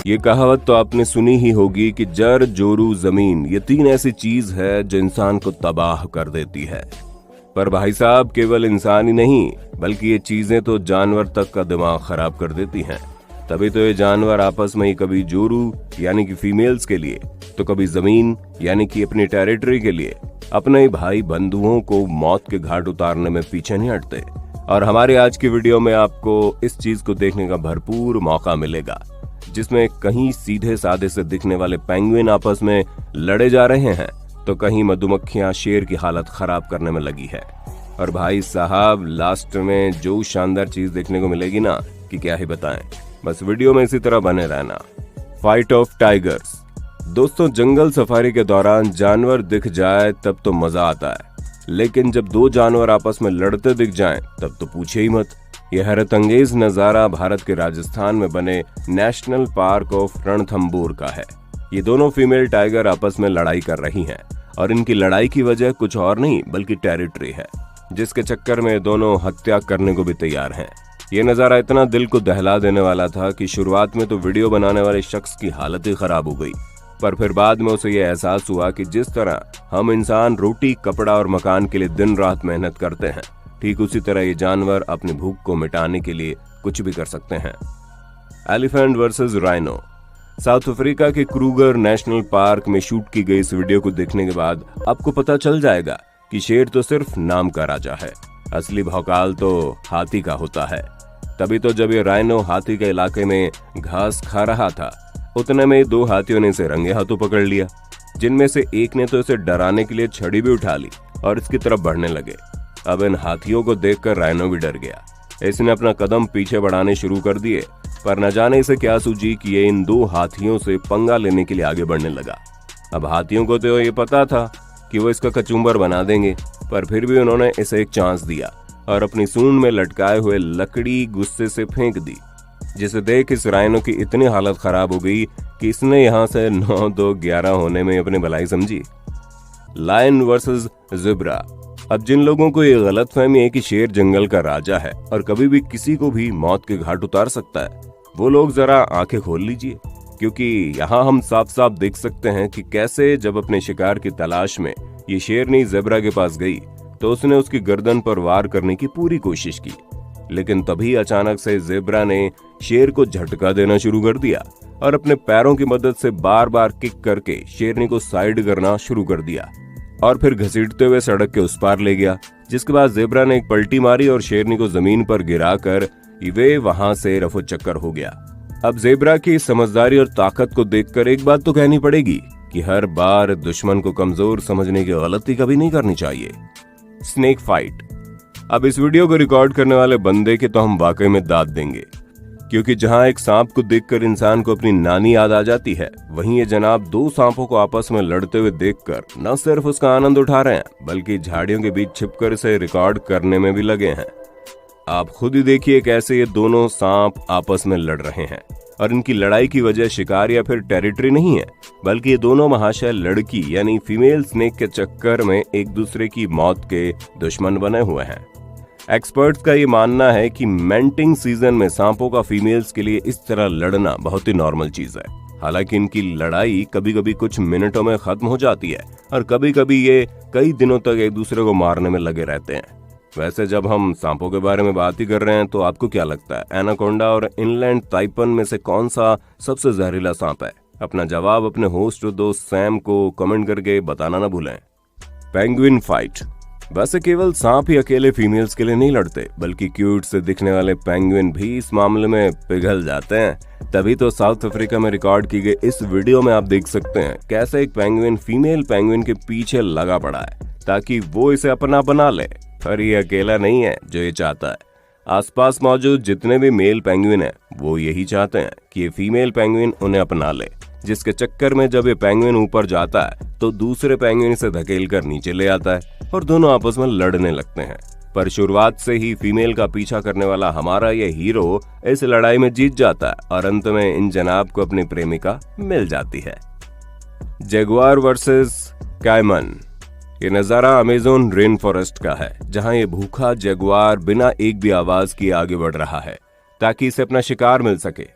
ये कहावत तो आपने सुनी ही होगी कि जर जोरू जमीन ये तीन ऐसी चीज है जो इंसान को तबाह कर देती है। पर भाई साहब केवल इंसान ही नहीं बल्कि ये चीजें तो जानवर तक का दिमाग खराब कर देती हैं। तभी तो ये जानवर आपस में ही कभी जोरू यानी कि फीमेल्स के लिए तो कभी जमीन यानी कि अपनी टेरिटरी के लिए अपने ही भाई बंधुओं को मौत के घाट उतारने में पीछे नहीं हटते। और हमारे आज की वीडियो में आपको इस चीज को देखने का भरपूर मौका मिलेगा जिसमें कहीं सीधे साधे से दिखने वाले पेंगुइन आपस में लड़े जा रहे हैं तो कहीं मधुमक्खियां शेर की हालत खराब करने में लगी है। और भाई साहब लास्ट में जो शानदार चीज देखने को मिलेगी ना कि क्या ही बताएं, बस वीडियो में इसी तरह बने रहना। Fight of tigers. दोस्तों जंगल सफारी के दौरान जानवर दिख जाए तब तो मजा आता है, लेकिन जब दो जानवर आपस में लड़ते दिख जाएं तब तो पूछे ही मत। यह हैरत अंगेज नजारा भारत के राजस्थान में बने नेशनल पार्क ऑफ रणथंबोर का है। ये दोनों फीमेल टाइगर आपस में लड़ाई कर रही हैं और इनकी लड़ाई की वजह कुछ और नहीं बल्कि टेरिटरी है, जिसके चक्कर में दोनों हत्या करने को भी तैयार हैं। ये नजारा इतना दिल को दहला देने वाला था कि शुरुआत में तो वीडियो बनाने वाले शख्स की हालत ही खराब हो गई, पर फिर बाद में उसे यह एहसास हुआ कि जिस तरह हम इंसान रोटी कपड़ा और मकान के लिए दिन रात मेहनत करते हैं, ठीक उसी तरह ये जानवर अपनी भूख को मिटाने के लिए कुछ भी कर सकते हैं। Elephant versus rhino. South Africa के क्रूगर नेशनल पार्क में शूट की गई इस वीडियो को देखने के बाद आपको पता चल जाएगा कि शेर तो सिर्फ नाम का राजा है, असली भौकाल तो हाथी का होता है। तभी तो जब ये राइनो हाथी के इलाके में घास खा रहा था उतने में दो हाथियों ने इसे रंगे हाथों पकड़ लिया, जिनमें से एक ने तो इसे डराने के लिए छड़ी भी उठा ली और इसकी तरफ बढ़ने लगे। अब इन हाथियों को देखकर राइनो भी डर गया। इसने अपना कदम पीछे बढ़ाने शुरू कर दिए, पर न जाने इसे क्या सूझी कि ये इन दो हाथियों से पंगा लेने के लिए आगे बढ़ने लगा। अब हाथियों को तो ये पता था कि वो इसका कचूम्बर बना देंगे, पर फिर भी उन्होंने इसे एक चांस दिया और अपनी सूंड में लटकाए हुए लकड़ी गुस्से से फेंक दी, जिसे देख इस राइनो की इतनी हालत खराब हो गई कि इसने यहाँ से 9-2-11 होने में अपनी भलाई समझी। Lion versus zebra. अब जिन लोगों को ये गलतफहमी है कि शेर जंगल का राजा है और कभी भी किसी को भी मौत के घाट उतार सकता है, वो लोग जरा आंखें खोल लीजिए, क्योंकि यहाँ हम साफ साफ देख सकते हैं कि कैसे जब अपने शिकार की तलाश में ये शेरनी ज़ेब्रा के पास गई तो उसने उसकी गर्दन पर वार करने की पूरी कोशिश की, लेकिन तभी अचानक से ज़ेब्रा ने शेर को झटका देना शुरू कर दिया और अपने पैरों की मदद से बार बार किक करके शेरनी को साइड करना शुरू कर दिया और फिर घसीटते हुए सड़क के उस पार ले गया, जिसके बाद ज़ेब्रा ने एक पलटी मारी और शेरनी को जमीन पर गिराकर वे वहां से रफू चक्कर हो गया। अब ज़ेब्रा की समझदारी और ताकत को देखकर एक बात तो कहनी पड़ेगी कि हर बार दुश्मन को कमजोर समझने की गलती कभी नहीं करनी चाहिए। Snake fight. अब इस वीडियो को रिकॉर्ड करने वाले बंदे के तो हम वाकई में दाद देंगे, क्योंकि जहां एक सांप को देखकर इंसान को अपनी नानी याद आ जाती है, वहीं ये जनाब दो सांपों को आपस में लड़ते हुए देखकर न सिर्फ उसका आनंद उठा रहे हैं बल्कि झाड़ियों के बीच छिपकर इसे रिकॉर्ड करने में भी लगे हैं। आप खुद ही देखिए कैसे ये दोनों सांप आपस में लड़ रहे हैं और इनकी लड़ाई की वजह शिकार या फिर टेरिटरी नहीं है, बल्कि ये दोनों महाशय लड़की यानी फीमेल स्नेक के चक्कर में एक दूसरे की मौत के दुश्मन बने हुए हैं। एक्सपर्ट्स का ये मानना है कि मेंटिंग सीजन में सांपों का फीमेल्स के लिए इस तरह लड़ना बहुत ही नॉर्मल चीज है। हालांकि इनकी लड़ाई कभी कभी कुछ मिनटों में खत्म हो जाती है और कभी कभी ये कई दिनों तक एक दूसरे को मारने में लगे रहते हैं। वैसे जब हम सांपों के बारे में बात ही कर रहे हैं तो आपको क्या लगता है, एनाकोंडा और इनलैंड ताइपन में से कौन सा सबसे जहरीला सांप है? अपना जवाब अपने होस्ट दोस्त सैम को कमेंट करके बताना ना भूलें। Penguin fight. वैसे केवल सांप ही अकेले फीमेल्स के लिए नहीं लड़ते, बल्कि क्यूट से दिखने वाले पेंगुइन भी इस मामले में पिघल जाते हैं। तभी तो साउथ अफ्रीका में रिकॉर्ड की गई इस वीडियो में आप देख सकते हैं कैसे एक पेंगुइन फीमेल पेंगुइन के पीछे लगा पड़ा है ताकि वो इसे अपना बना ले, पर ये अकेला नहीं है जो ये चाहता है। आसपास मौजूद जितने भी मेल पेंगुइन हैं वो यही चाहते हैं कि ये फीमेल पेंगुइन उन्हें अपना ले, जिसके चक्कर में जब ये पेंगुइन ऊपर जाता है तो दूसरे पेंगुइन से धकेल कर नीचे ले आता है और दोनों आपस में लड़ने लगते हैं। पर शुरुआत से ही फीमेल का पीछा करने वाला हमारा ये हीरो इस लड़ाई में जीत जाता है और अंत में इन जनाब को अपनी प्रेमिका मिल जाती है। Jaguar versus caiman. ये नजारा अमेज़न रेन फॉरेस्ट का है, जहां ये भूखा जगुआर बिना एक भी आवाज किए आगे बढ़ रहा है ताकि इसे अपना शिकार मिल सके।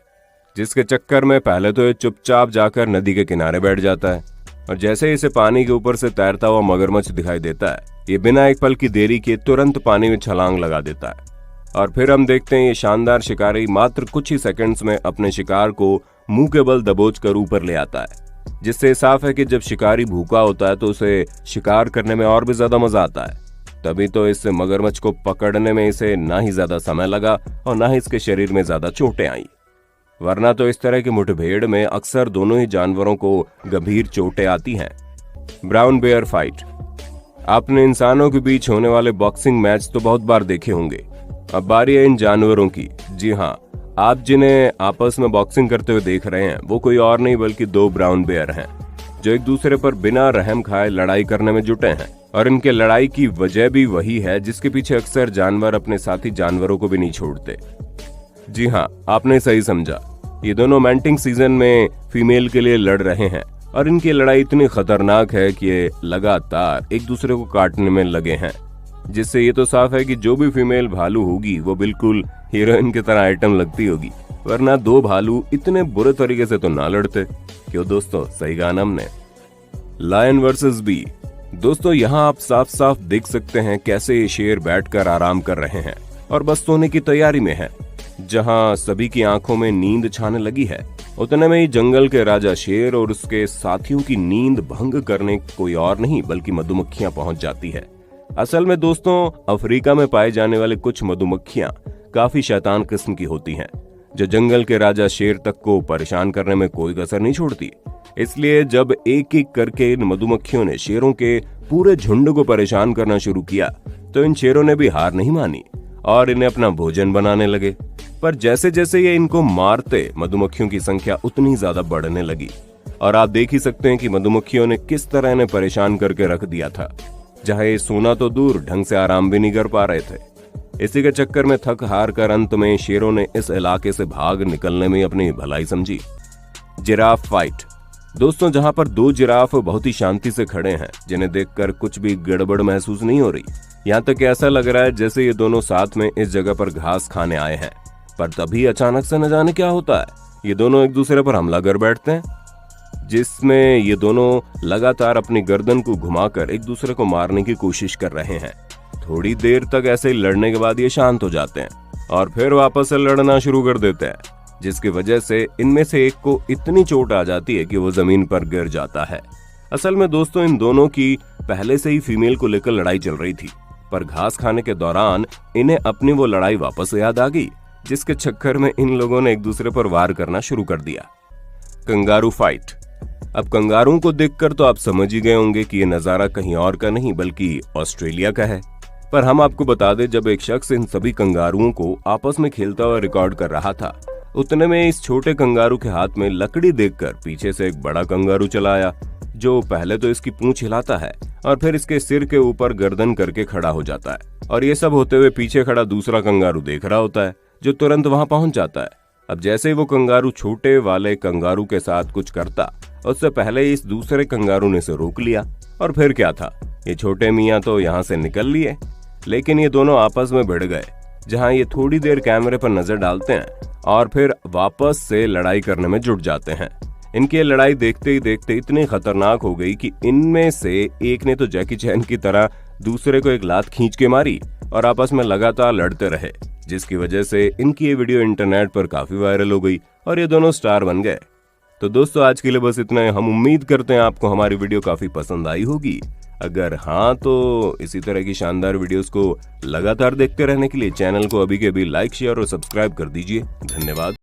जिसके चक्कर में पहले तो ये चुपचाप जाकर नदी के किनारे बैठ जाता है और जैसे ही इसे पानी के ऊपर से तैरता हुआ मगरमच्छ दिखाई देता है, ये बिना एक पल की देरी किए तुरंत पानी में छलांग लगा देता है। और फिर हम देखते हैं ये शानदार शिकारी मात्र कुछ ही सेकंड्स में अपने शिकार को मुंह के बल दबोच कर ऊपर ले आता है, जिससे साफ है कि जब शिकारी भूखा होता है तो उसे शिकार करने में और भी ज्यादा मजा आता है। तभी तो इस मगरमच्छ को पकड़ने में इसे ना ही ज्यादा समय लगा और ना ही इसके शरीर में ज्यादा चोटें आई, वरना तो इस तरह की मुठभेड़ में अक्सर दोनों ही जानवरों को गंभीर चोटें आती हैं। Brown bear fight. आपने इंसानों के बीच होने वाले बॉक्सिंग मैच तो बहुत बार देखे होंगे, अब बारी है इन जानवरों की। जी हाँ, आप जिन्हें आपस में बॉक्सिंग करते हुए देख रहे हैं वो कोई और नहीं बल्कि दो ब्राउन बेयर हैं, जो एक दूसरे पर बिना रहम खाए लड़ाई करने में जुटे हैं। और इनके लड़ाई की वजह भी वही है जिसके पीछे अक्सर जानवर अपने साथी जानवरों को भी नहीं छोड़ते। जी हाँ, आपने सही समझा, ये दोनों मैंटिंग सीजन में फीमेल के लिए लड़ रहे हैं और इनकी लड़ाई इतनी खतरनाक है कि ये लगातार एक दूसरे को काटने में लगे हैं, जिससे ये तो साफ है कि जो भी फीमेल भालू होगी वो बिल्कुल हीरोइन की तरह आइटम लगती होगी, वरना दो भालू इतने बुरे तरीके से तो ना लड़ते। क्यों दोस्तों, सही कहा ना हमने। Lion versus bee. दोस्तों, यहाँ आप साफ साफ देख सकते हैं कैसे ये शेर बैठकर आराम कर रहे हैं और बस सोने की तैयारी में है। जहाँ सभी की आंखों में नींद छाने लगी है, उतने में ही जंगल के राजा शेर और उसके साथियों की नींद भंग करने कोई और नहीं बल्कि मधुमक्खियां पहुंच जाती है। असल में दोस्तों, अफ्रीका में पाए जाने वाले कुछ मधुमक्खियां काफी शैतान किस्म की होती हैं, जो जंगल के राजा शेर तक को परेशान करने में कोई कसर नहीं छोड़ती। इसलिए जब एक एक करके इन मधुमक्खियों ने शेरों के पूरे झुंड को परेशान करना शुरू किया, तो इन शेरों ने भी हार नहीं मानी और इन्हें अपना भोजन बनाने लगे। पर जैसे जैसे ये इनको मारते, मधुमक्खियों की संख्या उतनी ज्यादा बढ़ने लगी और आप देख ही सकते हैं कि मधुमक्खियों ने किस तरह इन्हें परेशान करके रख दिया था, जहां ये सोना तो दूर ढंग से आराम भी नहीं कर पा रहे थे। इसी के चक्कर में थक हार कर अंत में शेरों ने इस इलाके से भाग निकलने में अपनी भलाई समझी। Giraffe fight. दोस्तों, जहां पर दो जिराफ बहुत ही शांति से खड़े हैं, जिन्हें देखकर कुछ भी गड़बड़ महसूस नहीं हो रही। यहाँ तक ऐसा लग रहा है जैसे ये दोनों साथ में इस जगह पर घास खाने आए हैं। पर तभी अचानक से न जाने क्या होता है, ये दोनों एक दूसरे पर हमला कर बैठते हैं, जिसमें ये दोनों लगातार अपनी गर्दन को घुमाकर एक दूसरे को मारने की कोशिश कर रहे हैं। थोड़ी देर तक ऐसे ही लड़ने के बाद ये शांत हो जाते हैं और फिर वापस से लड़ना शुरू कर देते हैं, जिसकी वजह से इनमें से एक को इतनी चोट आ जाती है कि वो जमीन पर गिर जाता है। असल में दोस्तों, इन दोनों की पहले से ही फीमेल को लेकर लड़ाई चल रही थी, पर घास खाने के दौरान इन्हें अपनी वो लड़ाई वापस याद आ गई, जिसके चक्कर में इन लोगों ने एक दूसरे पर वार करना शुरू कर दिया। Kangaroo fight. अब कंगारुओं को देखकर तो आप समझ ही गए होंगे कि ये नजारा कहीं और का नहीं बल्कि ऑस्ट्रेलिया का है। पर हम आपको बता दें, जब एक शख्स इन सभी कंगारुओं को आपस में खेलता हुआ रिकॉर्ड कर रहा था, उतने में इस छोटे कंगारू के हाथ में लकड़ी देखकर पीछे से एक बड़ा कंगारू चला आया, जो पहले तो इसकी पूंछ हिलाता है और फिर इसके सिर के ऊपर गर्दन करके खड़ा हो जाता है। और ये सब होते हुए पीछे खड़ा दूसरा कंगारू देख रहा होता है, जो तुरंत वहां पहुंच जाता है। अब जैसे ही वो कंगारू छोटे वाले कंगारू के साथ कुछ करता, उससे पहले इस दूसरे कंगारू ने इसे रोक लिया। और फिर क्या था, ये छोटे मियाँ तो यहाँ से निकल लिए, लेकिन ये दोनों आपस में भिड़ गए, जहां ये थोड़ी देर कैमरे पर नजर डालते हैं और फिर वापस से लड़ाई करने में जुट जाते हैं। इनकी लड़ाई देखते ही देखते इतनी खतरनाक हो गई कि इनमें से एक ने तो जैकी चैन की तरह दूसरे को एक लात खींच के मारी और आपस में लगातार लड़ते रहे, जिसकी वजह से इनकी ये वीडियो इंटरनेट पर काफी वायरल हो गई और ये दोनों स्टार बन गए। तो दोस्तों, आज के लिए बस इतना है। हम उम्मीद करते हैं आपको हमारी वीडियो काफी पसंद आई होगी। अगर हाँ, तो इसी तरह की शानदार वीडियोस को लगातार देखते रहने के लिए चैनल को अभी के अभी लाइक, शेयर और सब्सक्राइब कर दीजिए। धन्यवाद।